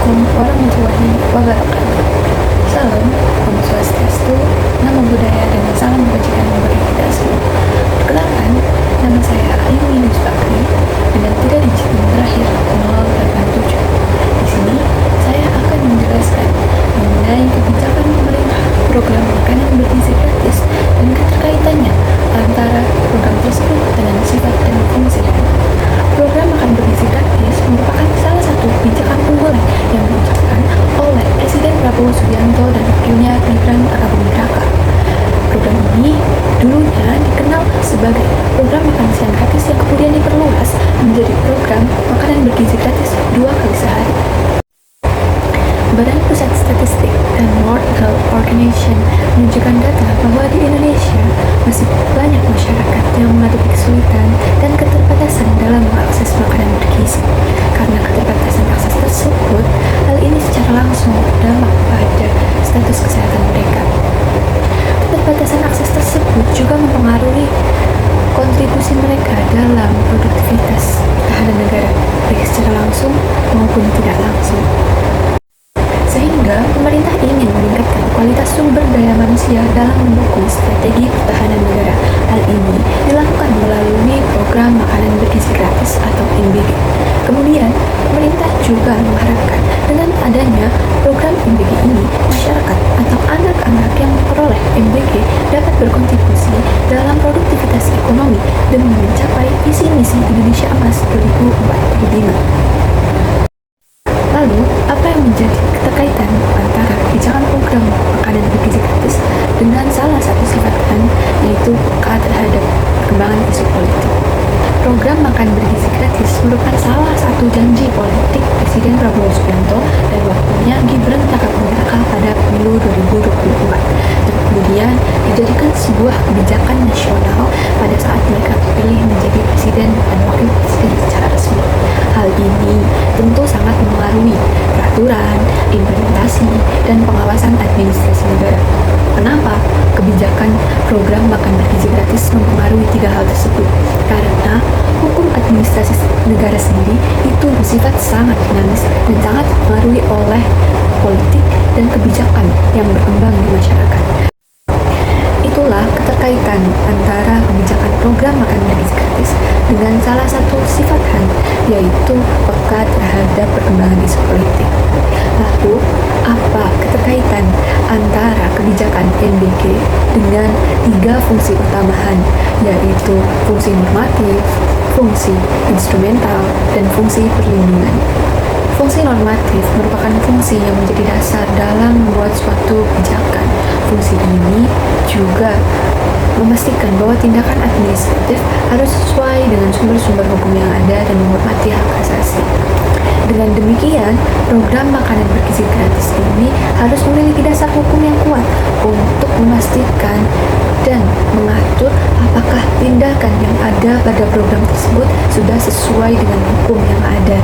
Assalamualaikum warahmatullahi wabarakatuh. Salam, Om Swastiastu, Namo Buddhaya, dan salam kebajikan bagi kita semua. Perkenalkan, nama saya Ayu Yunus Bakri dengan 3 digit yang terakhir 087. Di sini, saya akan menjelaskan mengenai kebijakan pemerintah program makanan bergizi gratis dan keterkaitannya antara program tersebut dengan sifat dan fungsi. Program makan bergizi gratis merupakan salah satu kebijakan unggulan yang diucapkan oleh Presiden Prabowo Subianto dan wakilnya Gibran Rakabuming Raka. Program ini dulunya dikenal sebagai program makan siang gratis yang kemudian diperluas menjadi program makanan bergizi gratis 2 kali sehari. Badan Pusat Statistik dan World Health Organization menunjukkan data bahwa di Indonesia masih banyak masyarakat yang menghadapi kesulitan dan keterbatasan dalam mengakses makanan bergizi. Karena keterbatasan akses tersebut, hal ini secara langsung berdampak pada status kesehatan mereka. Keterbatasan akses tersebut juga mempengaruhi kontribusi mereka dalam produktivitas pertahanan negara, baik secara langsung maupun tidak langsung. Sehingga pemerintah ingin meningkatkan kualitas sumber daya manusia dalam mendukung strategi pertahanan negara. Hal ini dilakukan melalui program makanan bergizi gratis atau MBG. Kemudian, pemerintah juga mengharapkan dengan adanya program MBG ini, masyarakat atau anak-anak yang memperoleh MBG dapat berkontribusi dalam produktivitas ekonomi demi mencapai visi misi Indonesia Emas 2045. Lalu, apa yang menjadi keterkaitan antara kebijakan program makanan bergizi gratis dengan salah satu sifatnya, yaitu peka terhadap perkembangan isu politik? Program makan bergizi gratis merupakan salah satu janji politik Presiden Prabowo Subianto dan wakilnya Gibran Rakabuming Raka pada pemilu 2024 dan kemudian dijadikan sebuah kebijakan nasional pada saat mereka terpilih menjadi presiden dan wakil presiden secara resmi. Hal ini tentu sangat mempengaruhi peraturan, implementasi, dan pengawasan administrasi negara. Kenapa kebijakan program makan bergizi gratis mempengaruhi 3 hal tersebut? Karena hukum administrasi negara sendiri itu bersifat sangat dinamis dan sangat dipengaruhi oleh politik dan kebijakan yang berkembang di masyarakat. Itulah keterkaitan antara kebijakan program makan bergizi gratis dengan salah satu sifat HAN, yaitu peka terhadap perkembangan isu politik. Lalu, apa keterkaitan antara kebijakan MBG dengan 3 fungsi utama HAN, yaitu fungsi normatif, fungsi instrumental, dan fungsi perlindungan? Fungsi normatif merupakan fungsi yang menjadi dasar dalam membuat suatu kebijakan. Fungsi ini juga memastikan bahwa tindakan administratif harus sesuai dengan sumber-sumber hukum yang ada dan menghormati hak asasi. Dengan demikian, program makanan bergizi gratis ini harus memiliki dasar hukum yang kuat untuk memastikan dan mengatur apakah tindakan yang ada pada program tersebut sudah sesuai dengan hukum yang ada.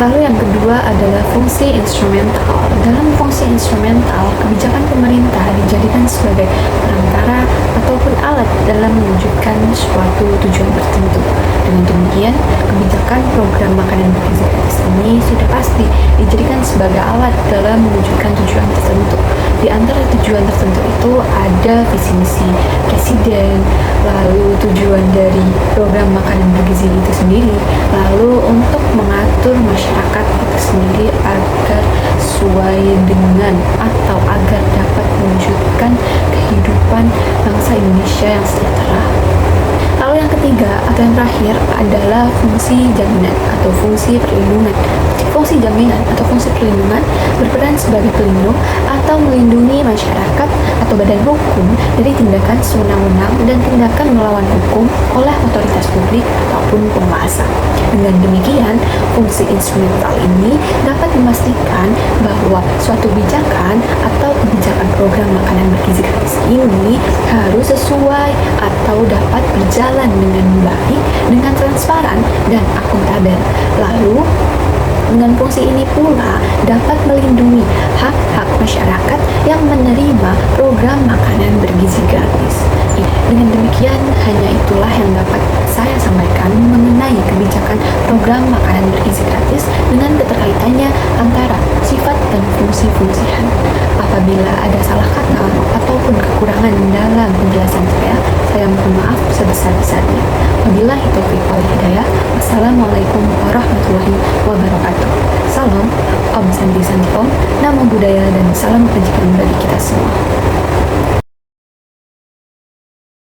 Lalu yang kedua adalah fungsi instrumental. Dalam fungsi instrumental, kebijakan pemerintah dijadikan sebagai perantara ataupun alat dalam mewujudkan suatu tujuan tertentu. Dengan demikian, kebijakan program makanan bergizi gratis ini sudah pasti dijadikan sebagai alat dalam mewujudkan tujuan tertentu. Di antara tujuan tertentu itu ada visi misi presiden, lalu tujuan dari program makanan bergizi itu sendiri, lalu untuk mengatur masyarakat itu sendiri agar sesuai dengan atau agar dapat mewujudkan kehidupan bangsa Indonesia yang sejahtera. Lalu yang ketiga atau yang terakhir adalah fungsi jaminan atau fungsi perlindungan. Fungsi jaminan atau fungsi perlindungan berperan sebagai pelindung atau melindungi masyarakat atau badan hukum dari tindakan sewenang-wenang dan tindakan melawan hukum oleh otoritas publik ataupun penguasa. Dengan demikian, fungsi instrumental ini dapat memastikan bahwa suatu kebijakan atau kebijakan program makanan bergizi gratis ini harus sesuai atau dapat berjalan dengan baik, dengan transparan dan akuntabel. Lalu, dengan fungsi ini pula dapat melindungi hak-hak masyarakat yang menerima program makanan bergizi gratis. Dengan demikian, hanya itulah yang dapat saya sampaikan mengenai kebijakan program makanan bergizi gratis dengan keterkaitannya antara sifat dan fungsi-fungsi. Apabila ada salah kata ataupun kekurangan dalam penjelasan saya mohon maaf sebesar-besarnya. Wabillahi taufiq wal hidayah. Wassalamualaikum warahmatullahi wabarakatuh. Salam, Om Santi Santi Om, Namo Buddhaya, dan salam kebajikan bagi kita semua.